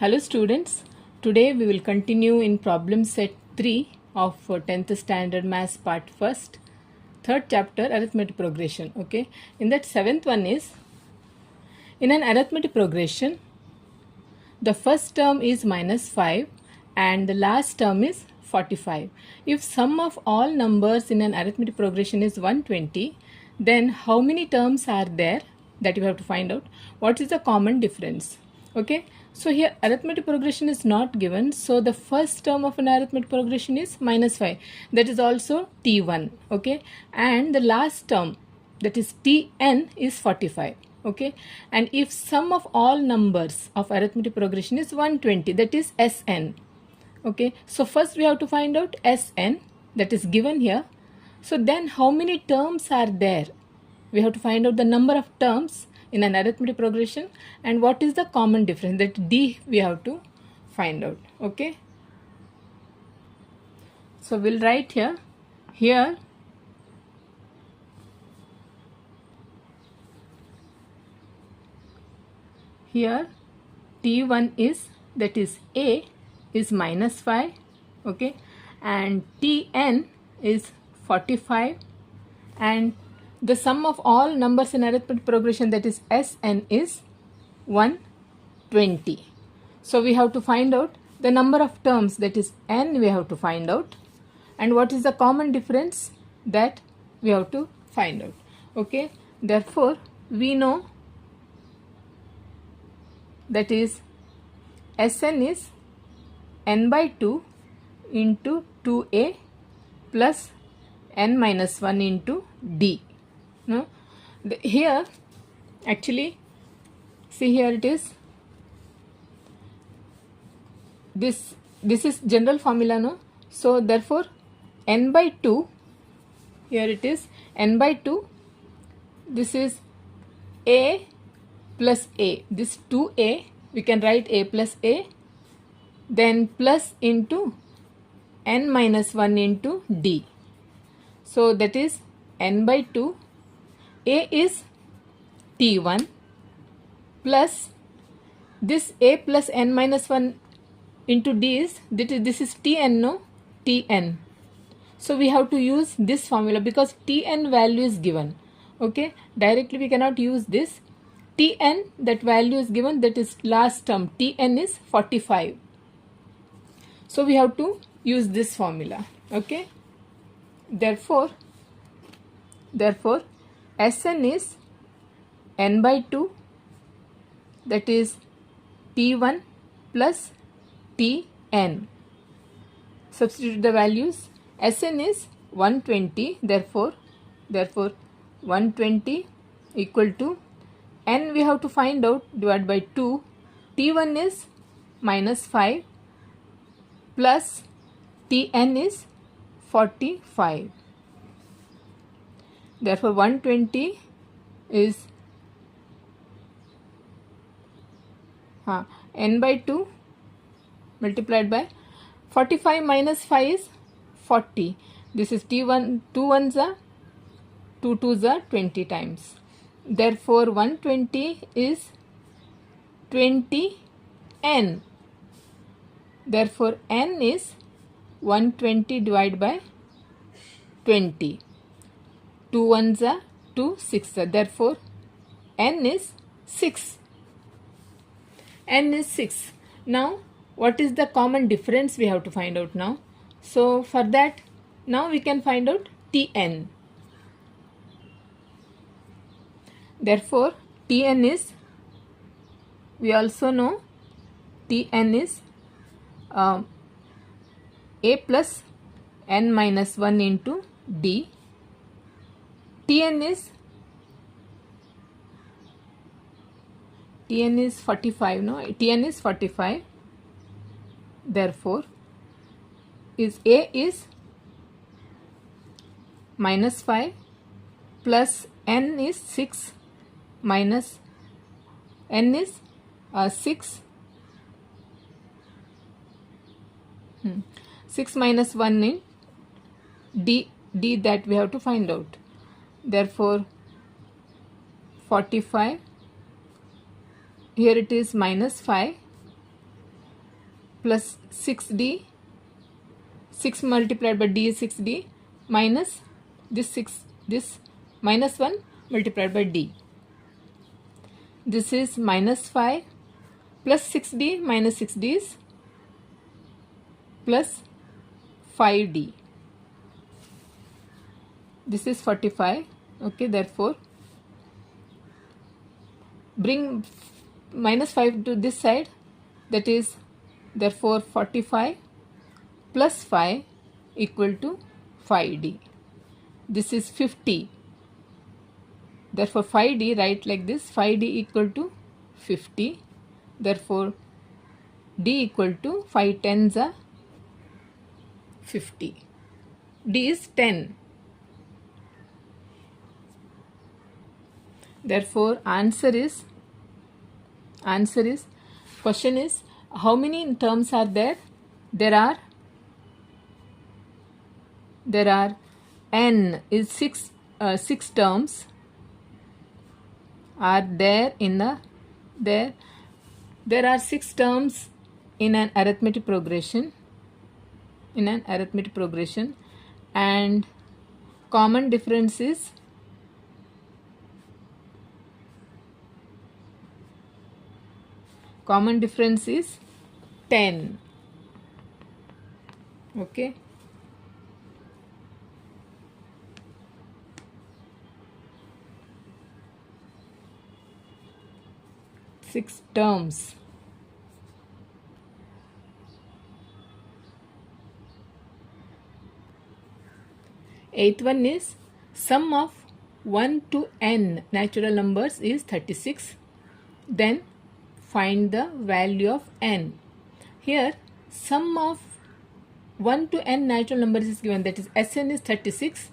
Hello students, today we will continue in problem set 3 of 10th standard maths part 1st, 3rd chapter arithmetic progression. Okay, in that 7th one is, in an arithmetic progression, the first term is minus 5 and the last term is 45. If sum of all numbers in an arithmetic progression is 120, then how many terms are there that you have to find out? What is the common difference? Okay, so here arithmetic progression is not given, so the first term of an arithmetic progression is minus 5, that is also t1. Okay, and the last term, that is tn, is 45. Okay, and if sum of all numbers of arithmetic progression is 120, that is Sn. Okay, so first we have to find out Sn, that is given here. So then how many terms are there? We have to find out the number of terms in an arithmetic progression and what is the common difference, that D we have to find out. Okay, so we'll write here T1 is, that is A, is minus 5, okay, and Tn is 45, and the sum of all numbers in arithmetic progression, that is Sn, is 120. So we have to find out the number of terms, that is n we have to find out, and what is the common difference, that we have to find out. Okay, therefore we know that is Sn is n by 2 into 2a plus n minus 1 into d. No, here actually, see here it is, this is general formula, no? So therefore n by 2, here it is n by 2, this is a plus a, this 2a, we can write a plus a, then plus into n minus 1 into d. So that is n by 2, a is t1 plus this a plus n minus 1 into d is, this is tn, no? Tn. So we have to use this formula because tn value is given. Okay, directly we cannot use this. Tn, that value is given, that is last term, tn is 45. So we have to use this formula. Okay, therefore Sn is n by 2, that is t1 plus tn. Substitute the values. Sn is 120, therefore 120 equal to n we have to find out, divided by 2. T1 is minus 5 plus Tn is 45. Therefore 120 is n by 2 multiplied by 45 minus 5 is 40. This is T1, 2 ones are 2 twos are 20 times. Therefore 120 is 20n. Therefore n is 120 divided by 20. 2 ones are 2, 6 are. Therefore n is 6. N is 6. Now what is the common difference we have to find out now? So for that, now we can find out Tn. Therefore Tn is, we also know Tn is a plus n minus 1 into d. Tn is 45, no? Tn is 45. Therefore is a is minus 5 plus n is 6 minus n is 6. 6 minus 1 in d that we have to find out. Therefore 45, here it is minus 5 plus 6d, 6 multiplied by d is 6d, minus this 6, this minus 1 multiplied by d. This is minus 5 plus 6d minus 6d is plus 5d. This is 45. Okay, therefore bring minus 5 to this side, that is therefore 45 plus 5 equal to 5d. This is 50. Therefore 5d, write like this, 5d equal to 50. Therefore d equal to 5 tens are 50. D is 10. Therefore answer is question is how many terms are there? There are n is 6 terms are there in the there are 6 terms in an arithmetic progression, and common difference is common difference is 10. Okay. Six terms. Eighth one is sum of 1 to n natural numbers is 36. Then find the value of n. Here sum of 1 to n natural numbers is given, that is Sn is 36.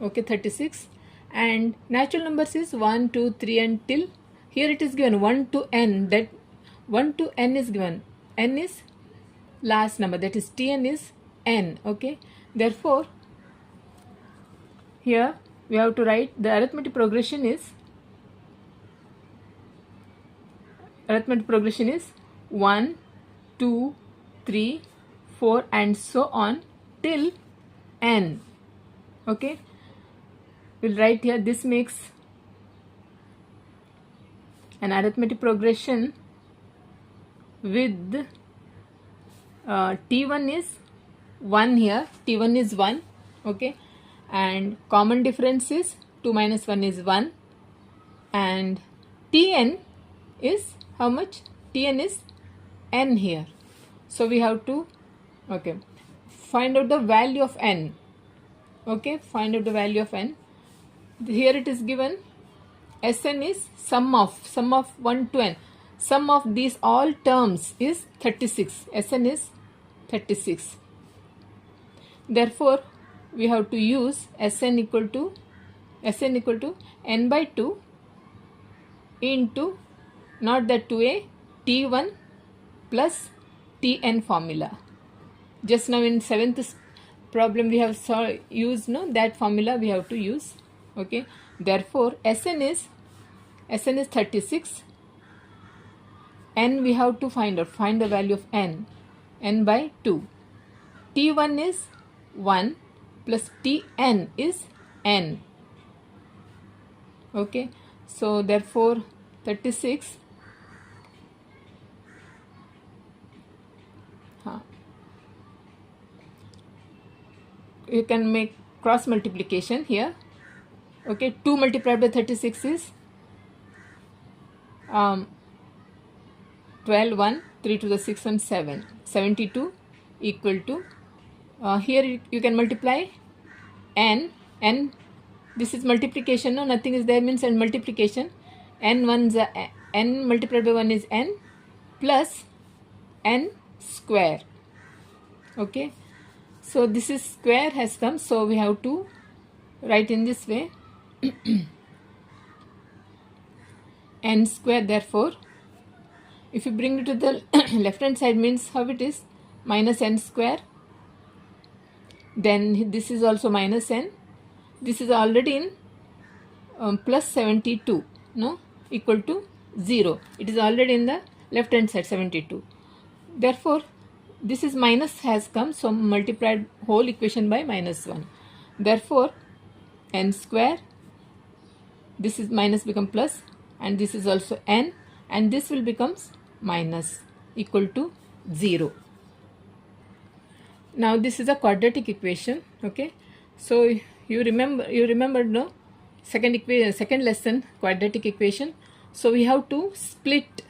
Okay, 36, and natural numbers is 1, 2, 3 and till. Here it is given 1 to n, that 1 to n is given, n is last number, that is Tn is n. Okay, therefore here we have to write the arithmetic progression is 1, 2, 3, 4 and so on till n. Okay, we'll write here, this makes an arithmetic progression with T1 is 1 here, T1 is 1. Okay, and common difference is 2 minus 1 is 1, and Tn is how much? Tn is n here. So we have to find out the value of n. Okay, find out the value of n. Here it is given Sn is sum of 1 to n. Sum of these all terms is 36. Sn is 36. Therefore we have to use Sn equal to n by 2 into not that 2a T1 plus Tn formula. Just now in 7th problem we have used that formula we have to use. Okay, therefore Sn is 36. N we have to find the value of n by 2. T1 is 1 plus Tn is n. Okay, so therefore 36 you can make cross multiplication here. Okay, 2 multiplied by 36 is 12, 1, 3 to the 6 and 7, 72 equal to here you can multiply n, this is multiplication, no, nothing is there means and multiplication, n multiplied by 1 is n plus n square. Okay, so this is square has come, so we have to write in this way n square. Therefore if you bring it to the left hand side means how it is minus n square, then this is also minus n, this is already in plus 72, no, equal to 0, it is already in the left hand side 72. Therefore this is minus has come, so multiplied whole equation by minus 1. Therefore, n square, this is minus become plus, and this is also n, and this will becomes minus equal to 0. Now this is a quadratic equation. Okay, so you remember no, second lesson, quadratic equation. So we have to split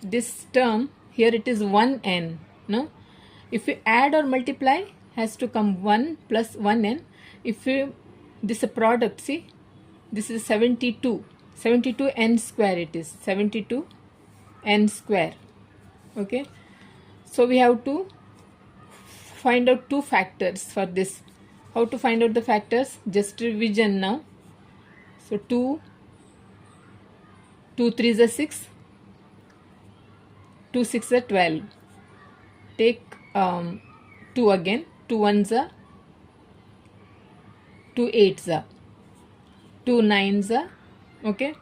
this term. Here it is 1n. No, if we add or multiply, has to come 1 plus 1n. If we this a product, see, this is 72 n square, it is 72 n square. Okay, so we have to find out two factors for this. How to find out the factors? Just revision now. So 2 3s are 6, 2 6 are 12. Take 2 again, 2 1s are 2 8s are 2 9s are. Okay,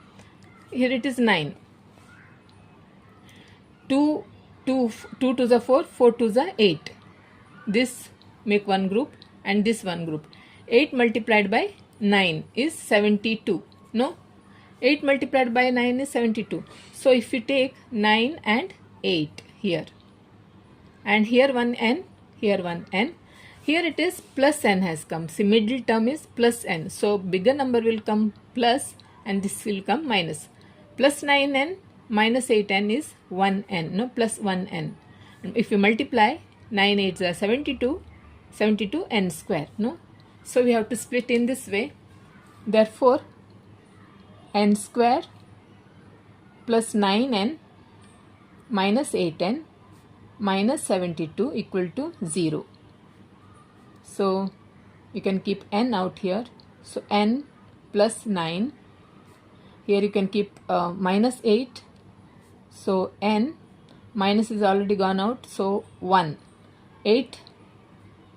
here it is 9. 2 2s are 4, 4 2s are 8. This make one group and this one group. 8 multiplied by 9 is 72. No, 8 multiplied by 9 is 72. So if we take 9 and 8 here, and here one n, here one n, here it is plus n has come. See, middle term is plus n. So bigger number will come plus and this will come minus. Plus 9n minus 8n is 1n. No, plus 1n. If you multiply, 9 8s are 72, 72 n square. No, so we have to split in this way. Therefore, n square plus 9n minus 8n minus 72 equal to 0. So you can keep n out here. So n plus 9. Here you can keep minus 8. So n minus is already gone out. So 1. 8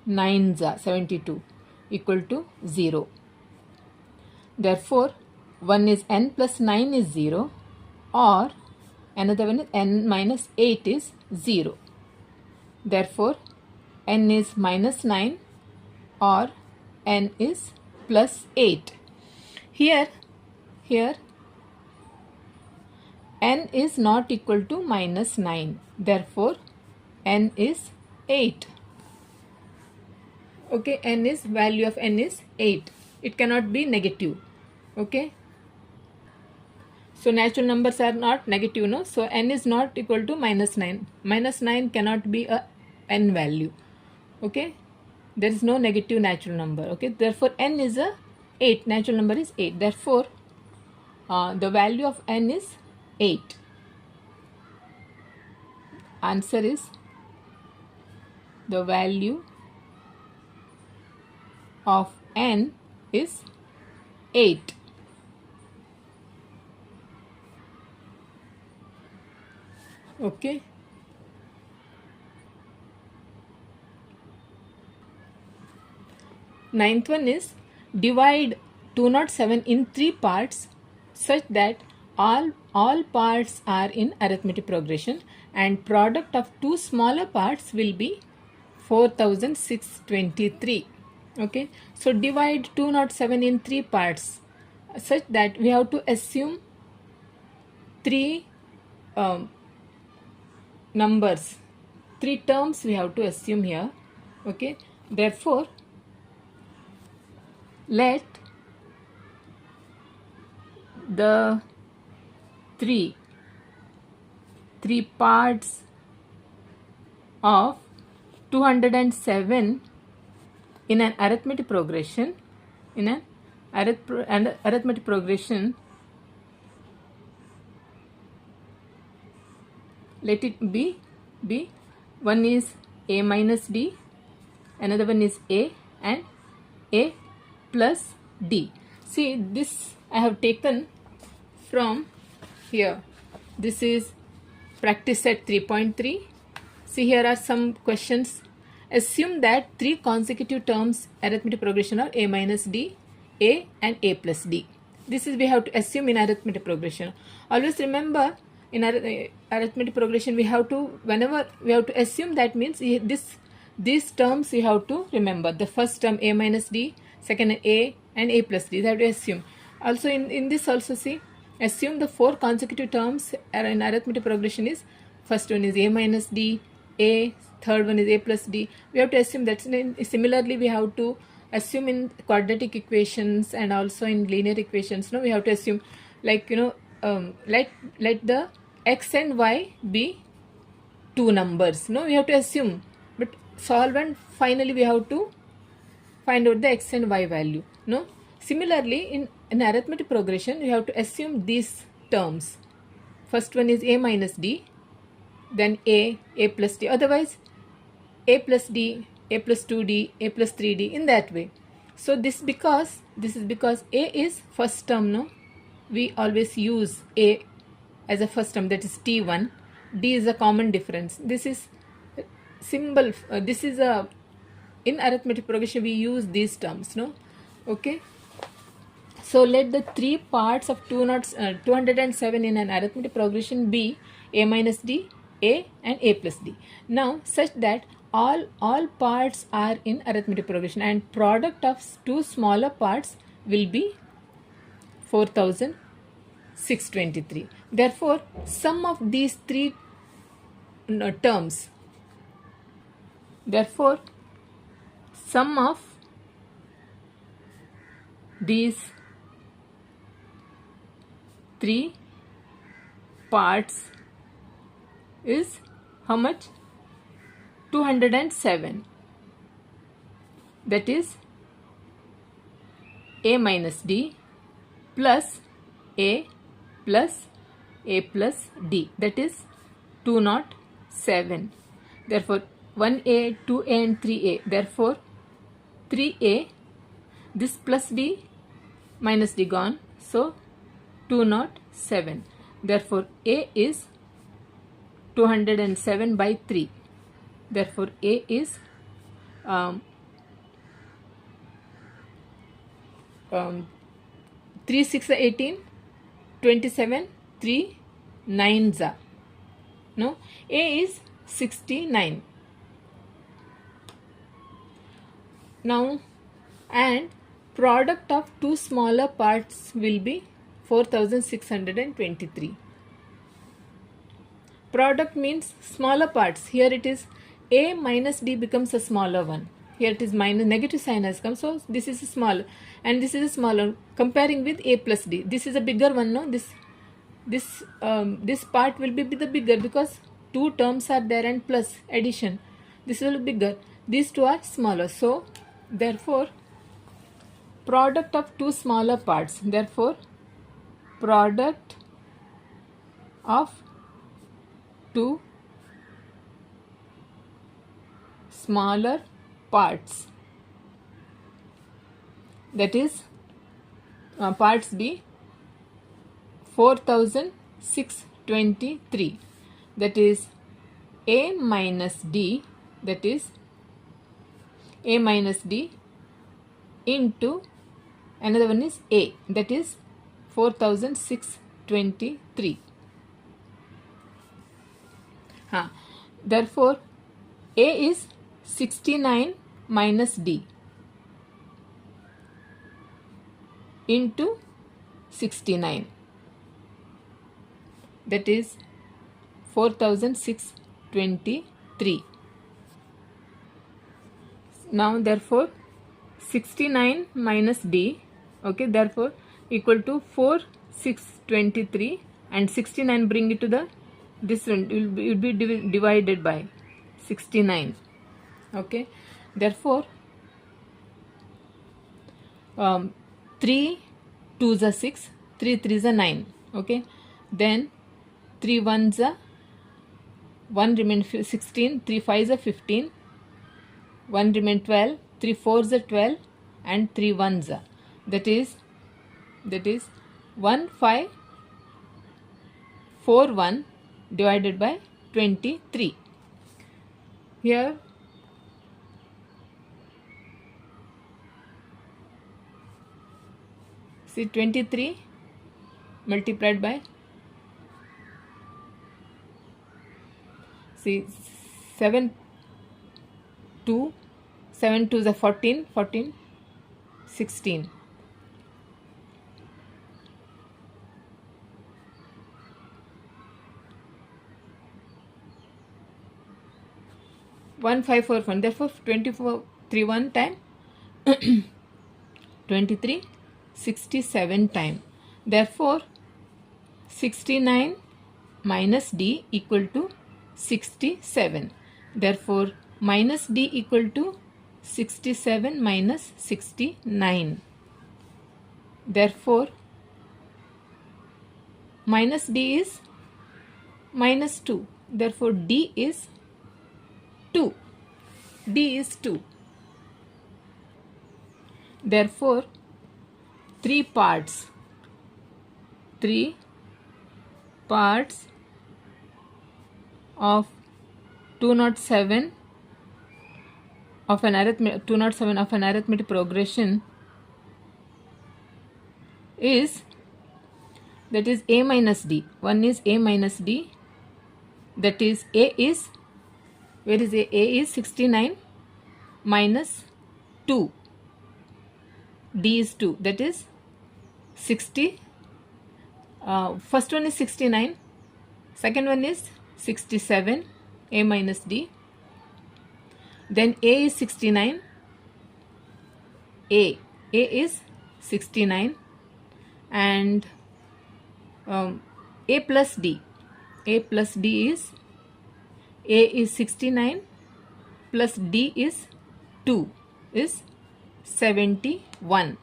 9s are 72 equal to 0. Therefore, one is n plus 9 is 0, or another one is n minus 8 is 0. Therefore, n is minus 9 or n is plus 8. Here n is not equal to minus 9. Therefore, n is 8. Okay, n is, value of n is 8. It cannot be negative. Okay, so natural numbers are not negative, no, so n is not equal to minus 9. Minus 9 cannot be a n value. Okay, there is no negative natural number. Okay, therefore n is a 8. Natural number is 8. Therefore the value of n is 8. Answer is, the value of n is 8. Okay. Ninth one is, divide 207 in 3 parts such that all parts are in arithmetic progression and product of 2 smaller parts will be 4623. Okay, so divide 207 in 3 parts such that we have to assume 3 numbers, 3 terms we have to assume here. Okay, therefore let the three parts of 207 in an arithmetic progression, arithmetic progression, let it be one is a minus d, another one is a, and a plus d. See, this I have taken from here. This is practice set 3.3. See, here are some questions. Assume that 3 consecutive terms arithmetic progression are a minus d, a, and a plus d. This is we have to assume in arithmetic progression. Always remember, in arithmetic progression we have to, whenever we have to assume, that means these terms you have to remember. The first term a minus d, second a and a plus d, they have to assume. Also in this also, see, assume the 4 consecutive terms in arithmetic progression is, first one is a minus d, a, third one is a plus d. We have to assume that. Similarly we have to assume in quadratic equations and also in linear equations. No, we have to assume, like, let the x and y be 2 numbers. No, we have to assume, but solve and finally we have to find out the x and y value. No, similarly in arithmetic progression we have to assume these terms. First one is a minus d, then a plus d, otherwise a plus d, a plus 2d, a plus 3d, in that way. So this is because a is first term. No, we always use a as a first term, that is t1. D is a common difference. This is symbol, this is a, in arithmetic progression we use these terms. No, okay. So let the 3 parts of 207 in an arithmetic progression be a minus d, a and a plus d. Now such that all parts are in arithmetic progression and product of 2 smaller parts will be 4623. Therefore sum of these 3 terms, therefore sum of these 3 parts is how much? 207. That is a minus d plus a plus a plus d, that is 207. Therefore 1a, 2a and 3a, therefore 3a, this plus d minus d gone, so 207. Therefore a is 207 by 3. Therefore a is 3 6 18, 27, 3 9s are. No, a is 69. Now, and product of 2 smaller parts will be 4623. Product means smaller parts. Here it is a minus d becomes a smaller one. Here it is minus, negative sign has come, so this is a smaller and this is a smaller, comparing with a plus d. This is a bigger one. No, this part will be the bigger because 2 terms are there and plus addition. This will be bigger. These 2 are smaller. So therefore product of 2 smaller parts, therefore product of 2 smaller parts, that is parts be 4623, that is a minus d, that is a minus d into another one is a, that is 4623. Therefore a is 69 minus d into 69, that is 4623. Now therefore 69 minus d, okay, therefore equal to 4623, and 69 bring it to the, this one will be divided by 69. Okay, therefore 3 2s are 6, 3 3s are 9. Okay, then 3 1s are 1 remain 16, 3 5s are 15, 1 remain 12, 3 4s are 12 and 3 1s are, that is 1 5 4 1 divided by 23. Here see 23 multiplied by see 7 2 7 2 is a 14, 14 16. 1 5 4 1, therefore 24 3 1 time 23 67 time. Therefore 69 minus D equal to 67. Therefore minus D equal to 67 minus 69. Therefore minus D is minus 2. Therefore D is 2. D is 2. Therefore 3 parts of 207 of an arithmetic progression is, that is A minus D. One is A minus D, that is A is, where is A? A is 69 minus 2. D is 2, that is 60. First one is 69, second one is 67, A minus D. Then A is 69, A is 69, and A plus D is, A is 69 plus D is 2 is 71.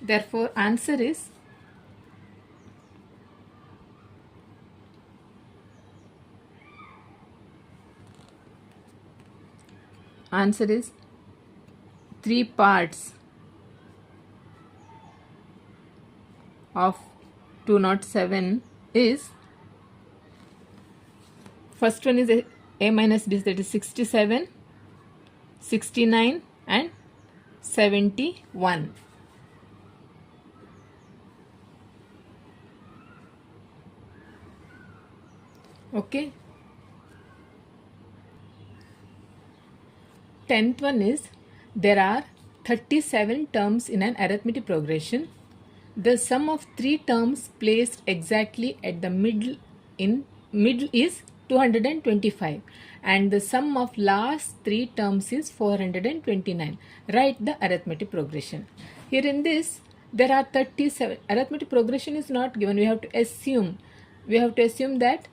Therefore answer is Answer is 3 parts of 207 is, first one is A minus D, that is 67, 69 and 71. Okay. 10th one is, there are 37 terms in an arithmetic progression. The sum of 3 terms placed exactly at the middle is 225, and the sum of last 3 terms is 429. Write the arithmetic progression. Here in this there are 37. Arithmetic progression is not given. We have to assume that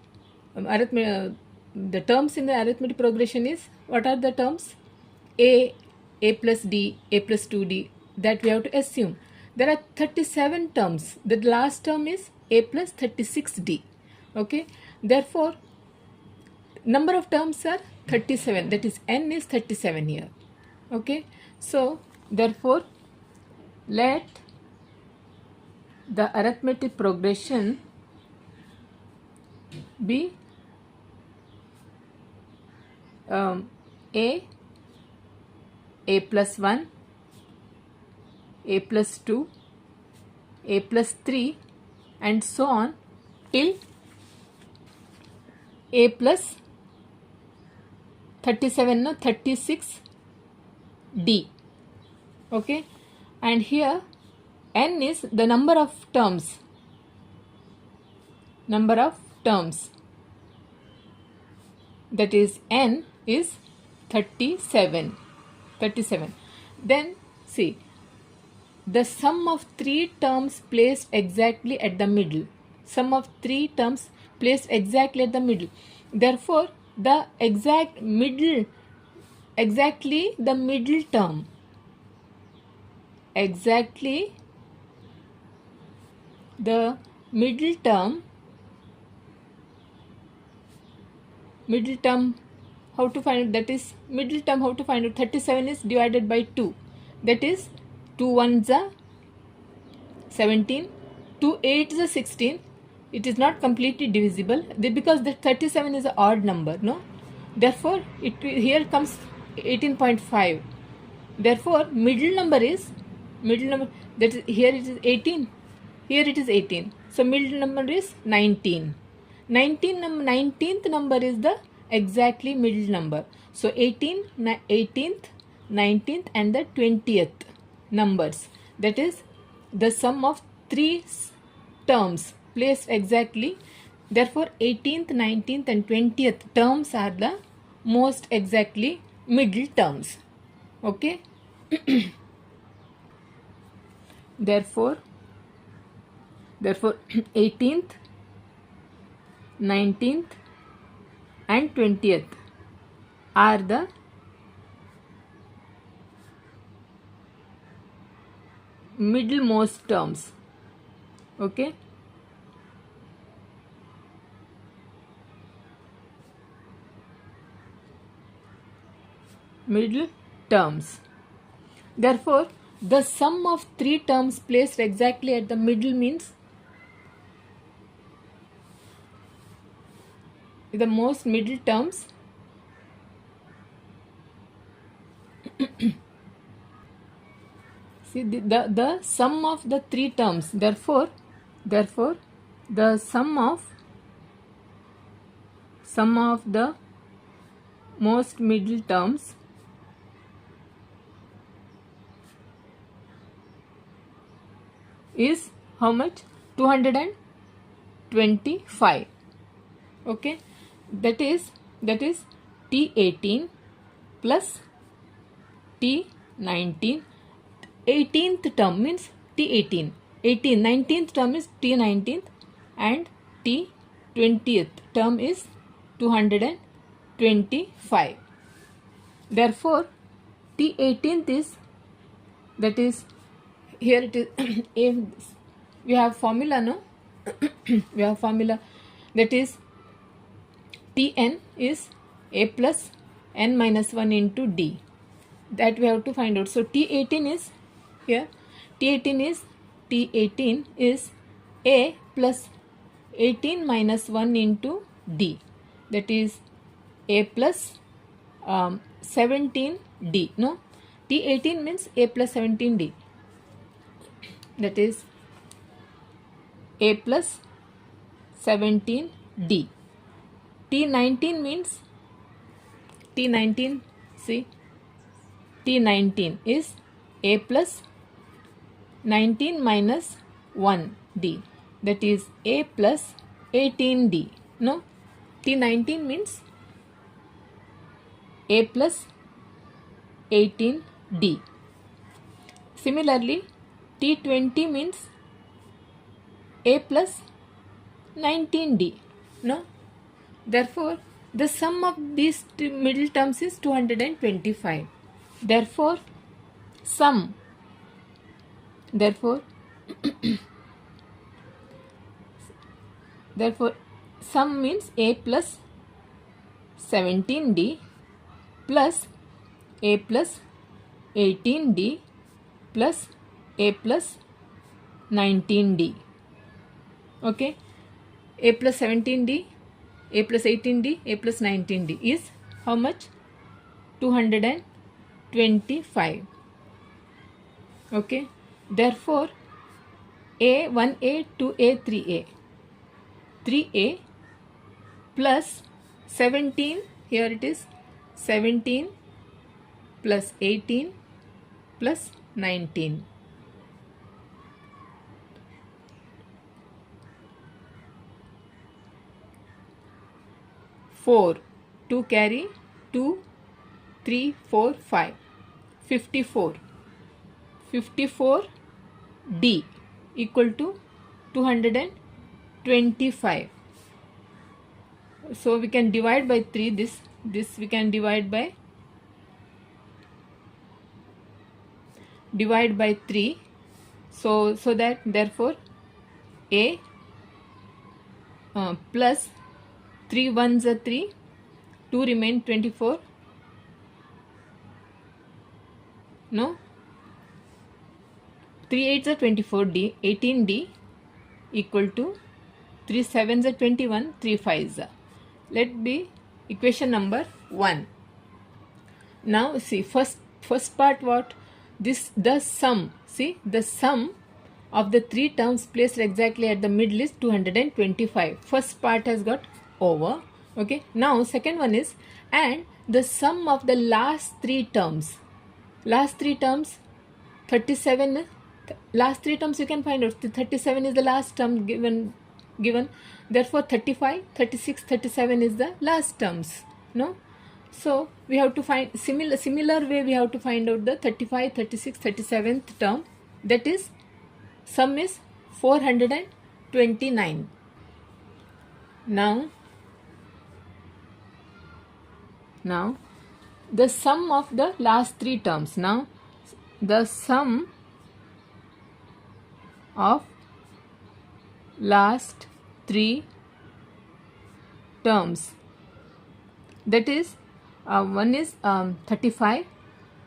the terms in the arithmetic progression is, what are the terms? A plus D, A plus 2D, that we have to assume. There are 37 terms. The last term is A plus 36D. Okay. Therefore, number of terms are 37. That is, N is 37 here. Okay. So, therefore, let the arithmetic progression be A plus 1, A plus 2, A plus 3, and so on till A plus 37, no, 36D. Okay. And here N is the number of terms. That is, N is 37. Then see, the sum of 3 terms placed exactly at the middle. Therefore, the middle term how to find it? That is, middle term how to find it? 37 is divided by 2. That is, 2 1s are 17, 2 8s are 16. It is not completely divisible because the 37 is an odd number, no? Therefore, here comes 18.5. Therefore, middle number, that is, here it is 18. Here it is 18. So middle number is 19. 19th number is the exactly middle number. So 18th, 19th and the 20th numbers, that is the sum of three terms placed exactly. Therefore 18th, 19th and 20th terms are the most exactly middle terms. Okay. Therefore 18th, 19th and 20th are the middlemost terms. Okay. Middle terms. Therefore, the sum of three terms placed exactly at the middle means the most middle terms. See the sum of the three terms. Therefore, the sum of the most middle terms is how much? 225. Okay, that is T18 plus T19. 18th term means T18. 19th term is T19th and T20th term is 225. Therefore, T18th is, that is, here it is we have formula, no? We have formula, that is Tn is A plus n minus 1 into D. That we have to find out. So T18 is here. T18 is A plus 18 minus 1 into D. That is A plus 17D. No, T18 means A plus 17D. That is A plus 17D. T19 means T19. See, T19 is A plus 19 minus 1D. That is A plus 18D. No, T19 means A plus 18D. Similarly, T20 means A plus 19D. No, therefore the sum of these middle terms is 225. Therefore sum means A plus 17D plus A plus 18D plus A plus 19D. Okay, A plus 17D, A plus 18D, A plus 19D is how much? 225. Okay, therefore A, 1A, 2A, 3A. 3A plus 17, here it is 17 plus 18 plus 19. 4, 2 carry 2, 3, 4, 5. 54. 54D equal to 225. So we can divide by 3. This we can divide by 3. So that therefore A plus 3 ones are 3, 2 remain 24. No, 3 8s are 24D, 18D equal to 3 7s are 21, 3 5s are. Let be equation number 1. Now see, first part what? This the sum. See, the sum of the three terms placed exactly at the middle is 225. First part has got over. Okay, now second one is, and the sum of the last three terms. Last three terms, 37, last three terms you can find out. 37 is the last term given. Therefore 35, 36, 37 is the last terms. No? So we have to find similar way we have to find out the 35, 36, 37th term. That is, sum is 429. Now the sum of the last three terms. Now the sum of last three terms, that is, one is 35,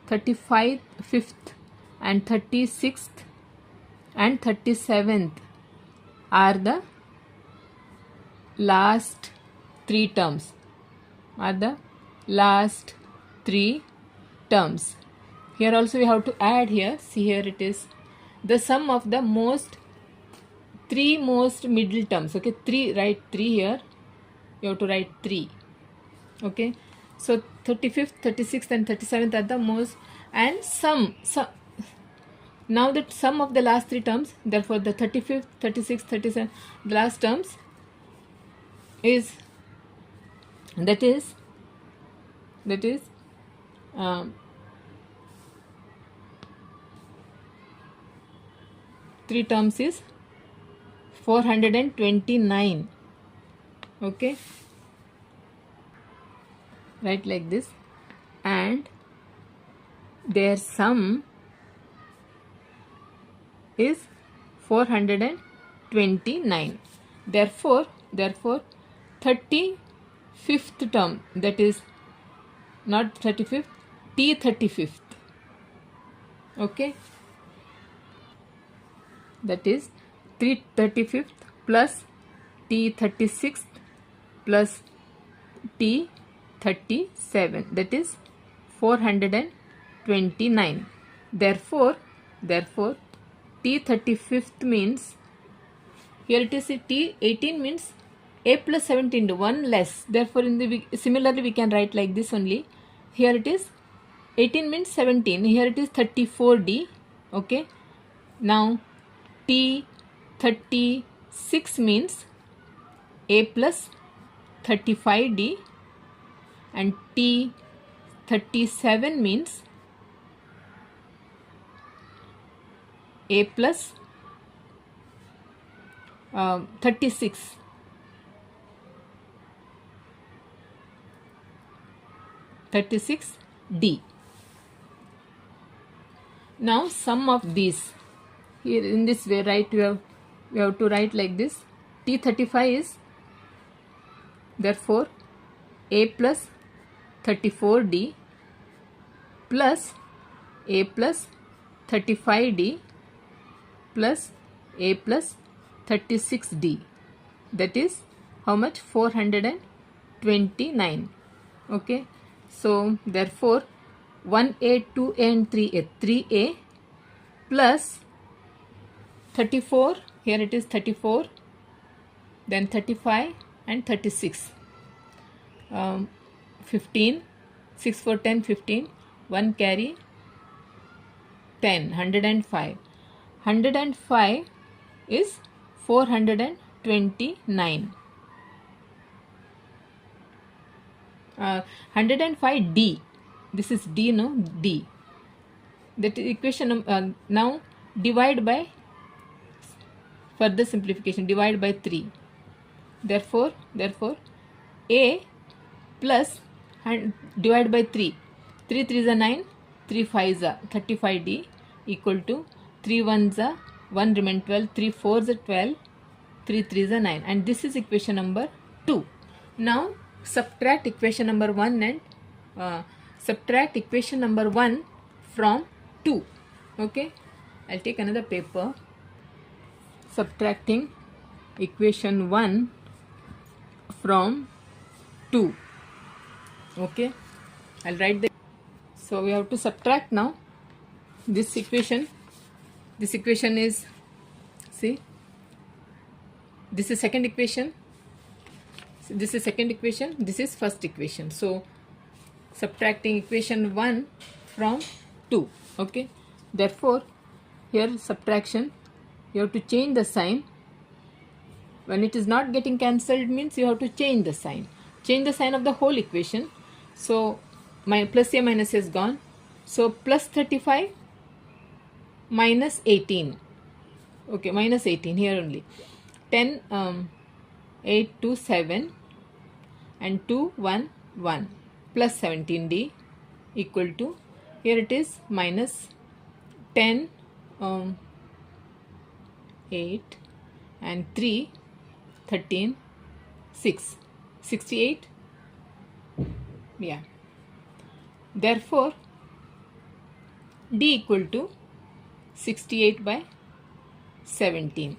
35th and 36th and 37th are the last three terms, Here also we have to add here. See, here it is the sum of the three most middle terms. Okay, write 3 here. You have to write 3. Okay, so 35th, 36th and 37th are the most, and sum. Now that sum of the last three terms, therefore the 35th, 36th, 37th, the last terms is, that is three terms is 429. Okay, write like this, and their sum is 429. Therefore 35th term, that is not 35th, T35th. Okay, that is T35th plus T36th plus T37, that is 429. Therefore T35th means, here it is T18 means A plus 17, 1 less. Therefore similarly we can write like this only. Here it is 18 means 17. Here it is 34D. Okay. Now T36 means A plus 35D, and T37 means A plus 36. D. Now sum of these, here in this way, right, we have to write like this. T35 is therefore A plus 34D plus A plus 35D plus A plus 36D. That is how much? 429. Okay. So therefore 1A, 2A and 3A. 3A plus 34, here it is 34, then 35 and 36. 15, 6 for 10, 15, 1 carry 10, 105. 105 is 429. 105D. This is D, no? D. That is equation. Now divide by, further simplification, divide by 3. Therefore A plus, divide by 3. 3 3s are 9, 3 5s are 35D equal to 3 1s are 1 remain 12, 3 4s are 12, 3 3s are 9, and this is equation number 2. Now subtract equation number 1 and subtract equation number 1 from 2. Okay, I'll take another paper. Subtracting equation 1 from 2. Okay, I'll write the, so we have to subtract now this equation. This equation is, see, this is second equation. So this is second equation, this is first equation. So subtracting equation 1 from 2. Okay, therefore here subtraction, you have to change the sign. When it is not getting cancelled means you have to change the sign. Change the sign of the whole equation. So my plus a minus a is gone. So plus 35 minus 18. Okay, minus 18 here only. 10, 8, 2, 7 and 2, 1, 1 plus 17d equal to, here it is minus 10, 8 and 3, 13, 6, 68. Yeah. Therefore, d equal to 68 by 17.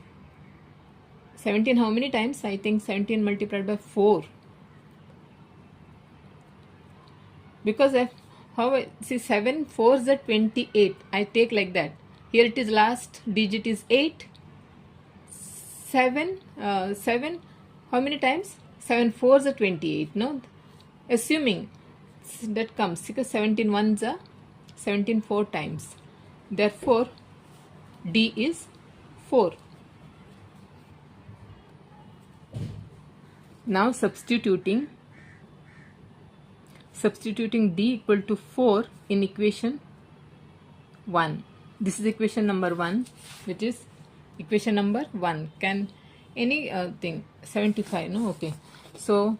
17 how many times? I think 17 multiplied by 4. Because see 7 4s are 28. I take like that. Here it is last digit is 8. 7 how many times? 7 4s are 28. No, assuming that comes because 17 ones are 17 4 times. Therefore, d is 4. Now substituting d equal to 4 in equation 1. This is equation number 1, which is equation number 1. Can any thing 75? No, okay. So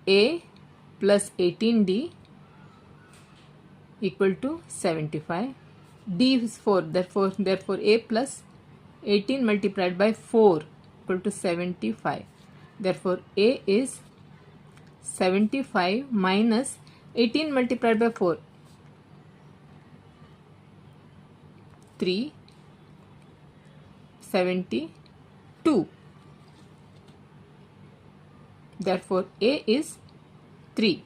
a plus 18d equal to 75. d is 4. Therefore a plus 18 multiplied by 4 equal to 75. Therefore a is 75 minus 18 multiplied by 4, 372. Therefore a is 3.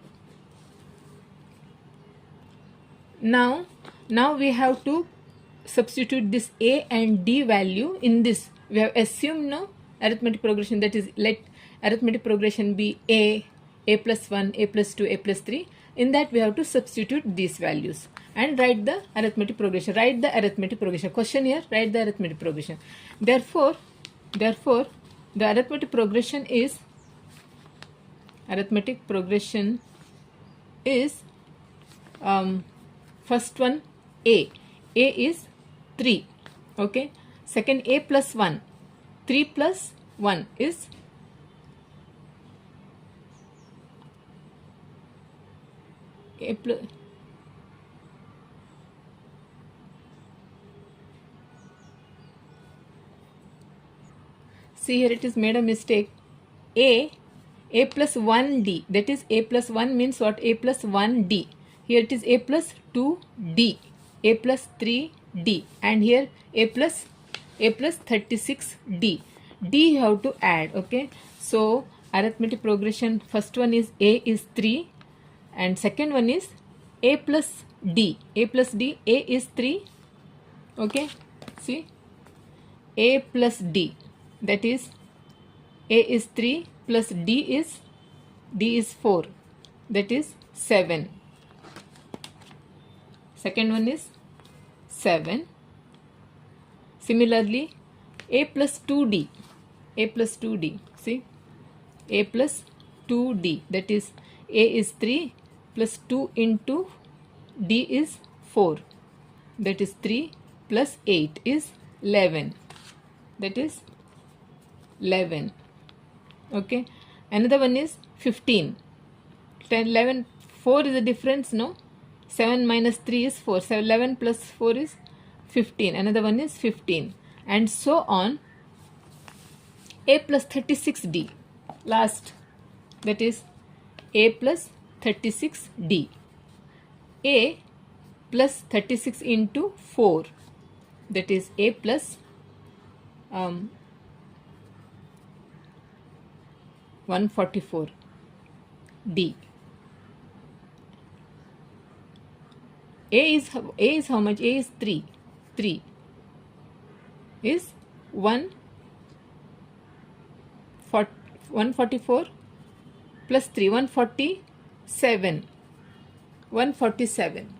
Now we have to substitute this a and d value in this. We have assumed no arithmetic progression, that is, let arithmetic progression be a plus 1, a plus 2, a plus 3. In that we have to substitute these values and write the arithmetic progression. Write the arithmetic progression. Question here, write the arithmetic progression. Therefore the arithmetic progression is first one a is 3. Okay, second a plus 1, 3 plus 1 is a plus, see here it is made a mistake. A plus 1d, that is a plus 1 means what? A plus 1d. Here it is a plus 2d, a plus 3d, and here a plus 36d. d you have to add. Okay, so arithmetic progression, first one is a is 3 and second one is a plus d. A is 3. Okay, see, a plus d, that is a is 3 plus d is 4, that is 7. Second one is 7. Similarly, a plus 2d, see, a plus 2d, that is a is 3 plus 2 into d is 4, that is 3 plus 8 is 11, that is 11. Okay, another one is 15. 10, 11, 4 is the difference, no? 7 minus 3 is 4. So 11 plus 4 is 15. Another one is 15. And so on. A plus 36d. Last. That is a plus 36d. A plus 36 into 4. That is a plus 144 d. A is how much? A is 3. 3 is 144 plus 3, 147. 147.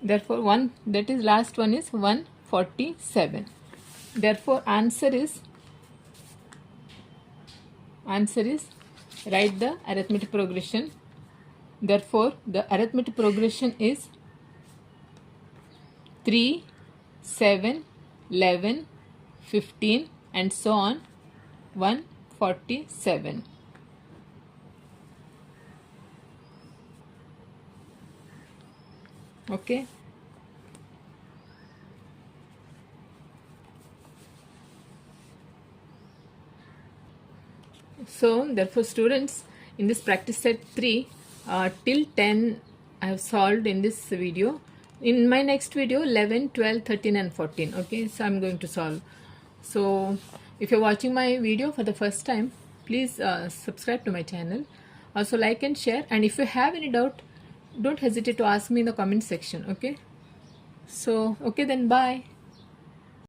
Therefore, that is last one is 147. Therefore, answer is write the arithmetic progression. Therefore, the arithmetic progression is 3, 7, 11, 15 and so on 147. Okay. So therefore students, in this practice set 3 till 10 I have solved in this video. In my next video 11, 12, 13 and 14. Okay, so I'm going to solve. So if you're watching my video for the first time, please subscribe to my channel. Also like and share, and if you have any doubt, don't hesitate to ask me in the comment section. Okay, so okay then, bye.